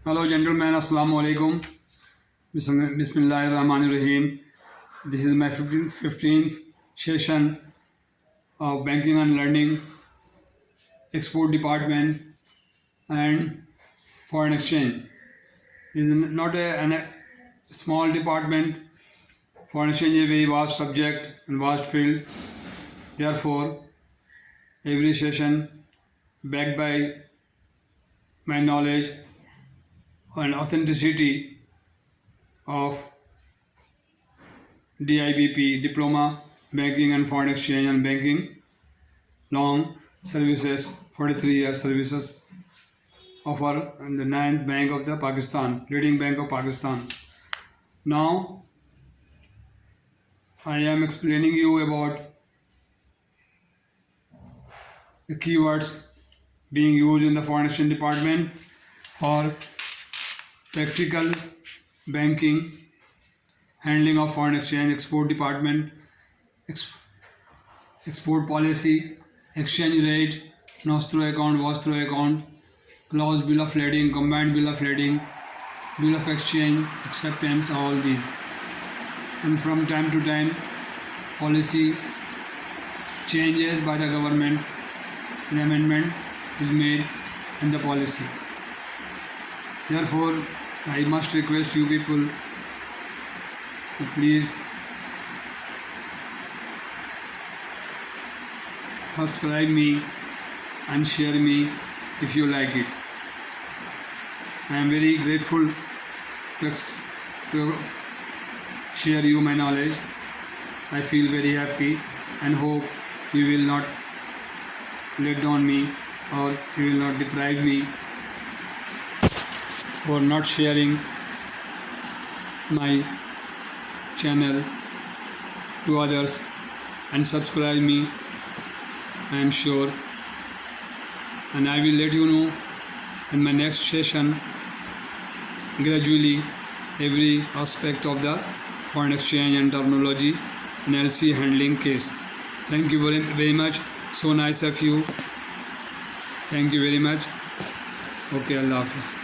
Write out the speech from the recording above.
Hello gentlemen, Assalamu alaikum. Bismillahirrahmanirrahim. This is my 15th session of Banking and Learning, Export Department and Foreign Exchange. This is not a small department. Foreign exchange is a very vast subject and vast field. Therefore, every session backed by my knowledge and authenticity of DIBP Diploma, Banking and Foreign Exchange and Banking, long services, 43 years services, offer in the 9th Bank of the Pakistan, leading bank of Pakistan. Now, I am explaining you about the keywords being used in the foreign exchange department for practical banking, handling of foreign exchange, export department, export policy, exchange rate, nostro account, vostro account, clause bill of lading, combined bill of lading, bill of exchange, acceptance, all these. And from time to time, policy changes by the government, an amendment is made in the policy. Therefore, I must request you people to please subscribe me and share me if you like it. I am very grateful to share you my knowledge. I feel very happy and hope you will not let down me or you will not deprive me for not sharing my channel to others and subscribe me, I am sure, and I will let you know in my next session gradually every aspect of the foreign exchange and terminology and LC handling case. Thank you very much. So nice of you. Thank you very much. Okay, Allah Hafiz.